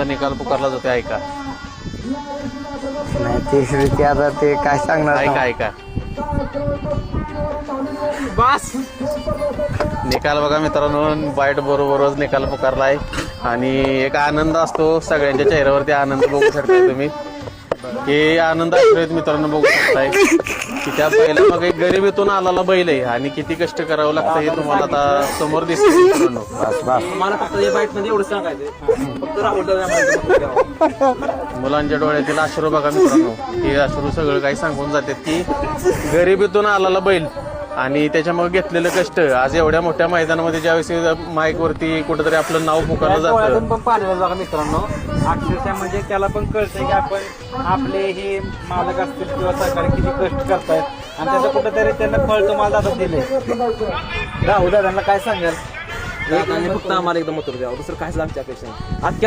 आजचा निकाल पुकारला जातो ऐका. नाही ते आता ते काय सांगणार ऐका ऐका बस निकाल बघा मित्रांनो, वाईट बरोबरच निकाल पुकारलाय आणि एक आनंद असतो सगळ्यांच्या चेहऱ्यावरती आनंद बघू शकताय तुम्ही. हे आनंद आहेत मित्रांनो, बघू शकताय की त्या बैला मग एक गरिबीतून आलेला बैल आहे आणि किती कष्ट करावं लागतं हे तुम्हाला आता समोर दिसतं मित्रांनो. मला फक्त या बाईट मध्ये एवढं सांगायचं, फक्त राहुल दादा मुलांच्या डोळ्यातील अश्रू बघा मित्रांनो, हे अश्रू सगळं काही सांगून जातात की गरिबीतून आलेला बैल आणि त्याच्यामुळे घेतलेलं कष्ट आज एवढ्या मोठ्या मैदानामध्ये ज्यावेळेस माईक वरती कुठेतरी आपलं नाव पुकारलं जातं. पण पाहिलं बघा मित्रांनो, अक्षरशः म्हणजे त्याला पण कळतंय की आपण आपले हे मालक असतील किंवा सरकार किती कष्ट करतायत आणि त्याचं कुठेतरी त्यांना फळ तुम्हाला दादा दिले. राहुल दादांना काय सांगाल? फक्त आम्हाला एकदम उत्तर द्यावं, दुसरं काहीच आमच्या अपेक्षा नाही. आज